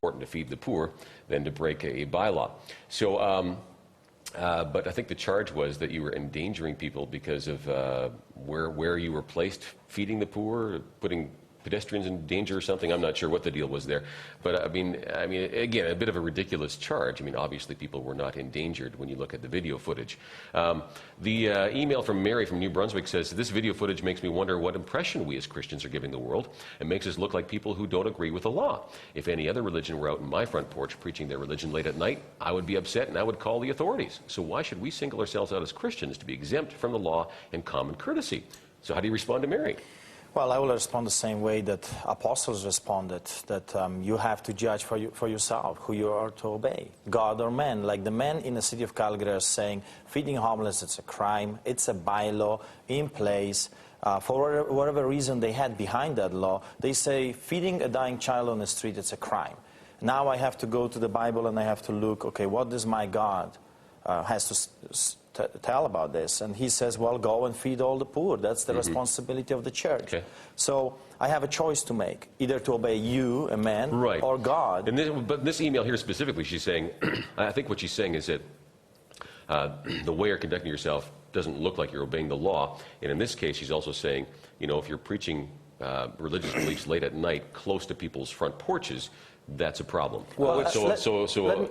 important to feed the poor than to break a bylaw. So, but I think the charge was that you were endangering people because of where you were placed, feeding the poor, putting pedestrians in danger or something. I'm not sure what the deal was there, but I mean, again, a bit of a ridiculous charge. I mean, obviously people were not endangered when you look at the video footage. The email from Mary from New Brunswick says, this video footage makes me wonder what impression we as Christians are giving the world. It makes us look like people who don't agree with the law. If any other religion were out in my front porch preaching their religion late at night, I would be upset and I would call the authorities. So why should we single ourselves out as Christians to be exempt from the law and common courtesy? So how do you respond to Mary? Well, I will respond the same way that apostles responded, that you have to judge for yourself who you are to obey, God or man. Like the men in the city of Calgary are saying, feeding homeless, it's a crime, it's a bylaw in place. For whatever reason they had behind that law, they say feeding a dying child on the street, it's a crime. Now I have to go to the Bible and I have to look, okay, what does my God has to tell about this? And he says, well, go and feed all the poor. That's the responsibility of the church. Okay. So I have a choice to make, either to obey you, a man, or God. And but this email here specifically, she's saying, I think what she's saying is that the way you're conducting yourself doesn't look like you're obeying the law. And in this case, she's also saying, you know, if you're preaching religious beliefs late at night close to people's front porches, that's a problem. Well,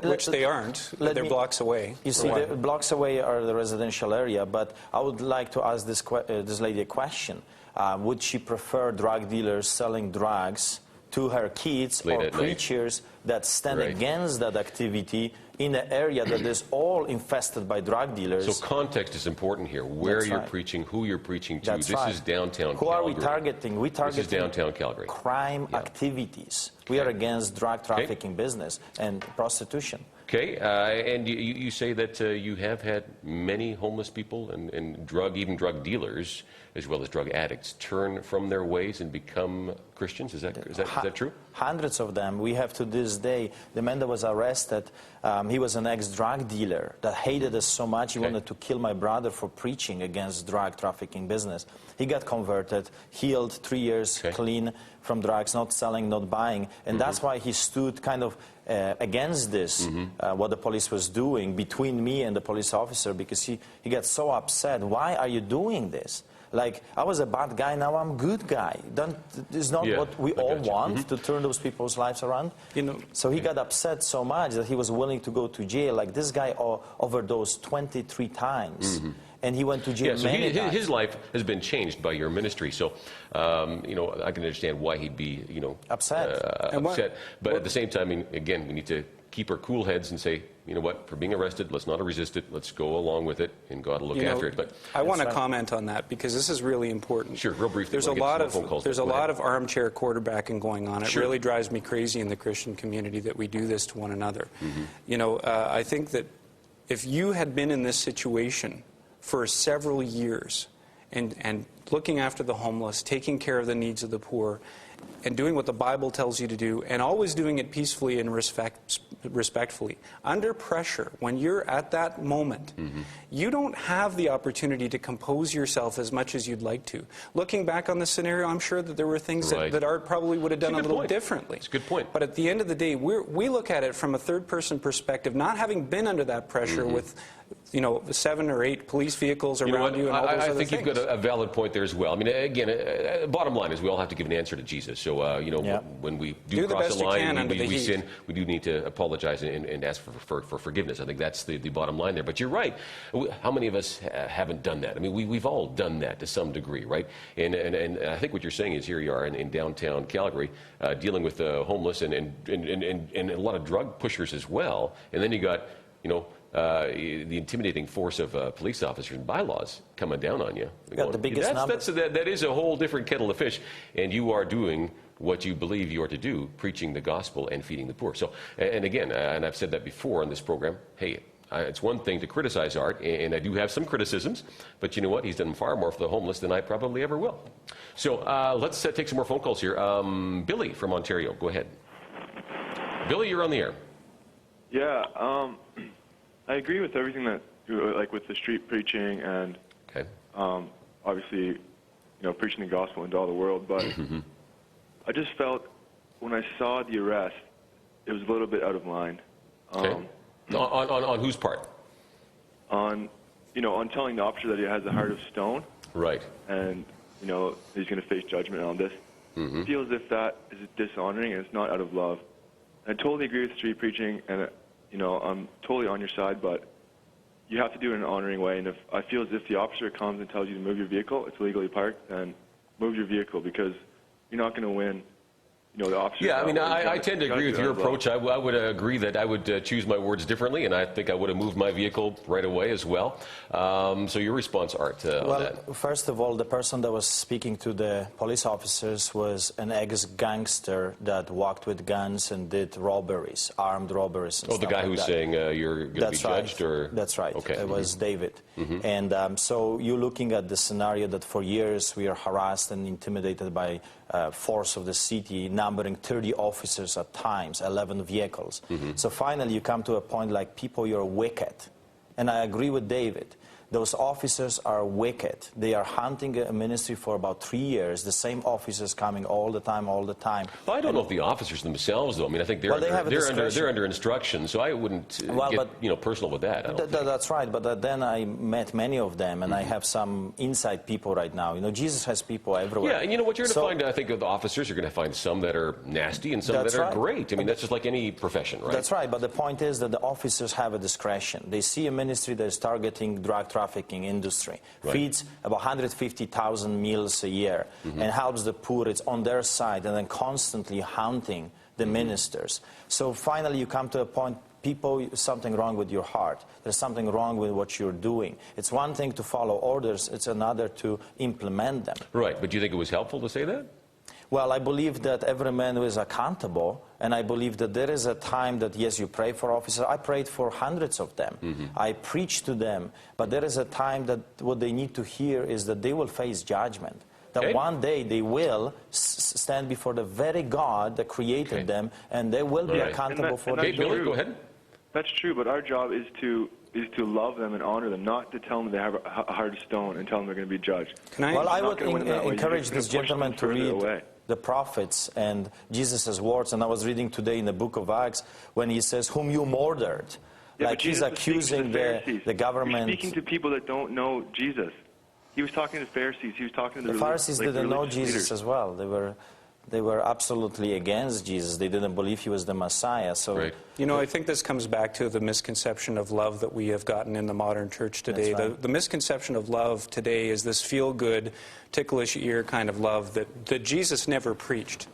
which they aren't. They're blocks away. You see, the blocks away are the residential area, but I would like to ask this lady a question. Would she prefer drug dealers selling drugs to her kids or preachers that stand against that activity in an area that is all infested by drug dealers? So context is important here. Where you're preaching, who you're preaching to. This is downtown Calgary. Who are we targeting? We target downtown Calgary. Crime activities. We are against drug trafficking business and prostitution. Okay, and you say that you have had many homeless people and even drug dealers, as well as drug addicts, turn from their ways and become Christians. Is that true? Hundreds of them. We have to this day. The man that was arrested, he was an ex-drug dealer that hated us so much he wanted to kill my brother for preaching against drug trafficking business. He got converted, healed, 3 years clean from drugs, not selling, not buying. And that's why he stood kind of against this, what the police was doing between me and the police officer, because he got so upset. Why are you doing this? Like, I was a bad guy, now I'm a good guy. It's not what we all want, to turn those people's lives around. You know, so he got upset so much that he was willing to go to jail. Like, this guy overdosed 23 times. And he went to jail many times. His life has been changed by your ministry. So, you know, I can understand why he'd be, you know, upset. But at the same time, I mean, again, we need to keep our cool heads and say, you know what, for being arrested, let's not resist it. Let's go along with it, and God will look after it. But I want to comment on that because this is really important. Sure, real briefly. There's a lot of armchair quarterbacking going on. It really drives me crazy in the Christian community that we do this to one another. You know, I think that if you had been in this situation for several years and looking after the homeless, taking care of the needs of the poor, and doing what the Bible tells you to do, and always doing it peacefully and respectfully. Under pressure, when you're at that moment, you don't have the opportunity to compose yourself as much as you'd like to. Looking back on the scenario, I'm sure that there were things that Art probably would have done a little differently. It's a good point. But at the end of the day, we look at it from a third-person perspective, not having been under that pressure with, you know, 7 or 8 police vehicles around you and all those other things. I think you've got a valid point there as well. I mean, again, bottom line is we all have to give an answer to Jesus. So, you know, when we do cross the line and we sin, we do need to apologize and ask for forgiveness. I think that's the bottom line there. But you're right. How many of us haven't done that? I mean, we've all done that to some degree, right? And I think what you're saying is here you are in downtown Calgary dealing with the homeless and a lot of drug pushers as well. And then you got, you know, the intimidating force of police officers and bylaws coming down on you. Got the biggest number. That is a whole different kettle of fish, and you are doing what you believe you are to do, preaching the gospel and feeding the poor. So, and again, and I've said that before on this program, hey, it's one thing to criticize Art, and I do have some criticisms, but you know what? He's done far more for the homeless than I probably ever will. So let's take some more phone calls here. Billy from Ontario, go ahead. Billy, you're on the air. Yeah, I agree with everything that, like with the street preaching and obviously, you know, preaching the gospel into all the world. But I just felt when I saw the arrest it was a little bit out of line. Okay. On whose part? On telling the officer that he has a heart of stone. Right. And, he's going to face judgment on this. I feel as if that is dishonoring and it's not out of love. I totally agree with street preaching, and, I'm totally on your side, but you have to do it in an honoring way. And if I feel as if the officer comes and tells you to move your vehicle, it's legally parked, then move your vehicle, because you're not going to win. The officer. Yeah, I mean, I tend to agree with your approach. I would agree that I would choose my words differently, and I think I would have moved my vehicle right away as well. So your response, Art, on that? Well, first of all, the person that was speaking to the police officers was an ex-gangster that walked with guns and did robberies, armed robberies. And the guy who's saying you're going to be judged? Or? That's right. Okay. It was David. And so you're looking at the scenario that for years we are harassed and intimidated by force of the city, numbering 30 officers at times, 11 vehicles. So finally you come to a point like, people, you're wicked. And I agree with David. Those officers are wicked. They are hunting a ministry for about 3 years, the same officers coming all the time. Well, I don't know if the officers themselves, though. I mean, I think they're under instruction, so I wouldn't get personal with that. That's right, but then I met many of them, and I have some inside people right now. Jesus has people everywhere. Yeah, and what you're going to find, I think, of the officers, you're going to find some that are nasty and some that are great. I mean, that's just like any profession, right? That's right, but the point is that the officers have a discretion. They see a ministry that is targeting drug trafficking industry, feeds about 150,000 meals a year, and helps the poor. It's on their side, and then constantly hunting the ministers. So finally you come to a point, people, something wrong with your heart. There's something wrong with what you're doing. It's one thing to follow orders, it's another to implement them. Right, but do you think it was helpful to say that? Well, I believe that every man is accountable, and I believe that there is a time that, yes, you pray for officers. I prayed for hundreds of them. I preached to them, but there is a time that what they need to hear is that they will face judgment. That one day they will stand before the very God that created them, and they will be accountable for their Billy, go ahead. That's true, but our job is to love them and honor them, not to tell them they have a heart of stone and tell them they're going to be judged. Well, I would encourage this gentleman to read the prophets and Jesus' words. And I was reading today in the book of Acts when he says, whom you murdered. Like he's accusing the government. He's speaking to people that don't know Jesus. He was talking to the Pharisees. He was talking to the Pharisees didn't know Jesus leaders as well. They were absolutely against Jesus. They didn't believe he was the Messiah. So, I think this comes back to the misconception of love that we have gotten in the modern church today. The misconception of love today is this feel-good, ticklish ear kind of love that Jesus never preached.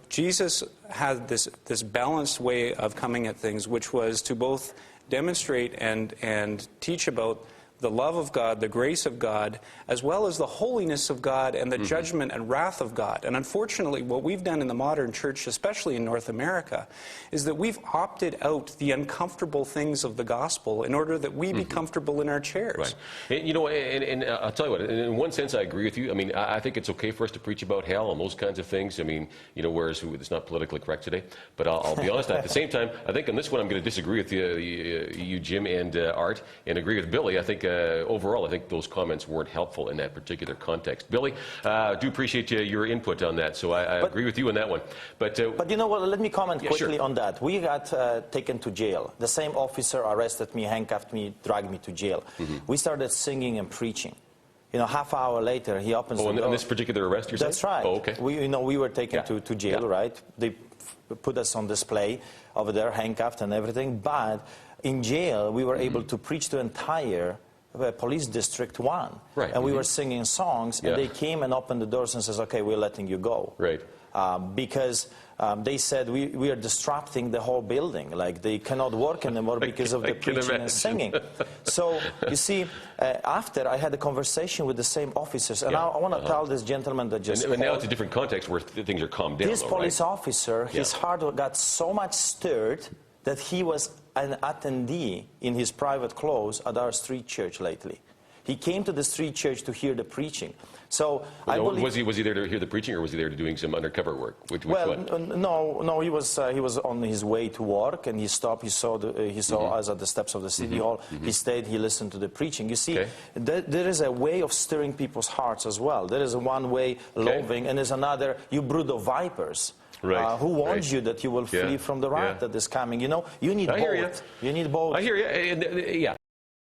Jesus had this balanced way of coming at things, which was to both demonstrate and teach about the love of God, the grace of God, as well as the holiness of God and the judgment and wrath of God. And unfortunately, what we've done in the modern church, especially in North America, is that we've opted out the uncomfortable things of the gospel in order that we be comfortable in our chairs. Right. And I'll tell you what, in one sense I agree with you. I mean, I think it's okay for us to preach about hell and those kinds of things. I mean, whereas it's not politically correct today. But I'll be honest, at the same time, I think on this one I'm going to disagree with you Jim, and Art, and agree with Billy. I think overall, I think those comments weren't helpful in that particular context. Billy, do appreciate your input on that, so I agree with you on that one. But you know what, let me comment quickly on that. We got taken to jail. The same officer arrested me, handcuffed me, dragged me to jail. We started singing and preaching. Half hour later, he opens the door. On this particular arrest, you're saying? That's right. Oh, okay. We were taken to jail, right? They put us on display over there, handcuffed and everything. But in jail, we were able to preach to entire police district 1. Right. And we were singing songs, and they came and opened the doors and says, okay, we're letting you go. Right. Because they said we are disrupting the whole building. Like, they cannot work anymore because of the preaching and singing. So, you see, after I had a conversation with the same officers, and I want to tell this gentleman that just... And now it's a different context where things are calmed down. This police officer, his heart got so much stirred that he was an attendee in his private clothes at our street church lately. He came to the street church to hear the preaching. So I believe, was he there to hear the preaching, or was he there doing some undercover work? No, he was on his way to work, and he stopped. He saw us at the steps of the city hall. He stayed. He listened to the preaching. You see, there is a way of stirring people's hearts as well. There is one way, loving, and there's another, you brood of vipers. Right. Who warns Right. you that you will flee Yeah. from the wrath Yeah. that is coming? You know, you need I hear both. You need both. I hear you. Yeah.